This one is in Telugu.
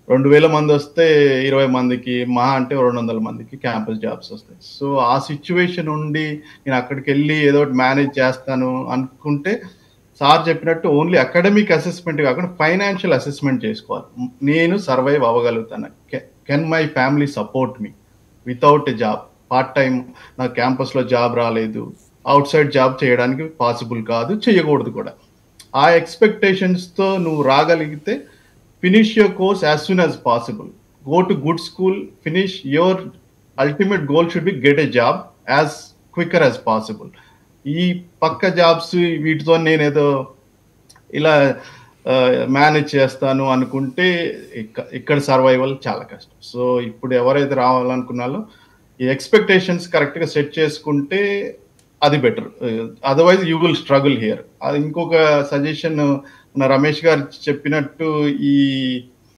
20,000 మంది వస్తే 20 మందికి మహా అంటే 200 మందికి క్యాంపస్ జాబ్స్ వస్తాయి. సో, ఆ సిట్యుయేషన్ ఉండి నేను అక్కడికెళ్ళి ఏదో ఒకటి మేనేజ్ చేస్తాను అనుకుంటే సార్ చెప్పినట్టు ఓన్లీ అకాడమిక్ అసెస్మెంట్ కాకుండా ఫైనాన్షియల్ అసెస్మెంట్ చేసుకోవాలి. నేను సర్వైవ్ అవ్వగలుగుతాను. Can my family support me without a job? Part time నాకు క్యాంపస్‌లో జాబ్ రాలేదు. ఔట్ సైడ్ జాబ్ చేయడానికి పాసిబుల్ కాదు. చేయకూడదు కూడా. ఆ ఎక్స్‌పెక్టేషన్స్‌తో నువ్వు రాగలిగితే finish your course as soon as possible. Go to good school, finish your ultimate goal should be get a job as quicker as possible. ఈ పక్క జాబ్స్ వీటితో నేనేదో ఇలా మేనేజ్ చేస్తాను అనుకుంటే ఇక్కడ సర్వైవల్ చాలా కష్టం. సో, ఇప్పుడు ఎవరైతే రావాలనుకున్నారో ఈ ఎక్స్‌పెక్టేషన్స్ కరెక్ట్‌గా సెట్ చేసుకుంటే అది better. Otherwise you will struggle here. అది ఇంకొక సజెషన్ మన రమేష్ గారు చెప్పినట్టు ఈ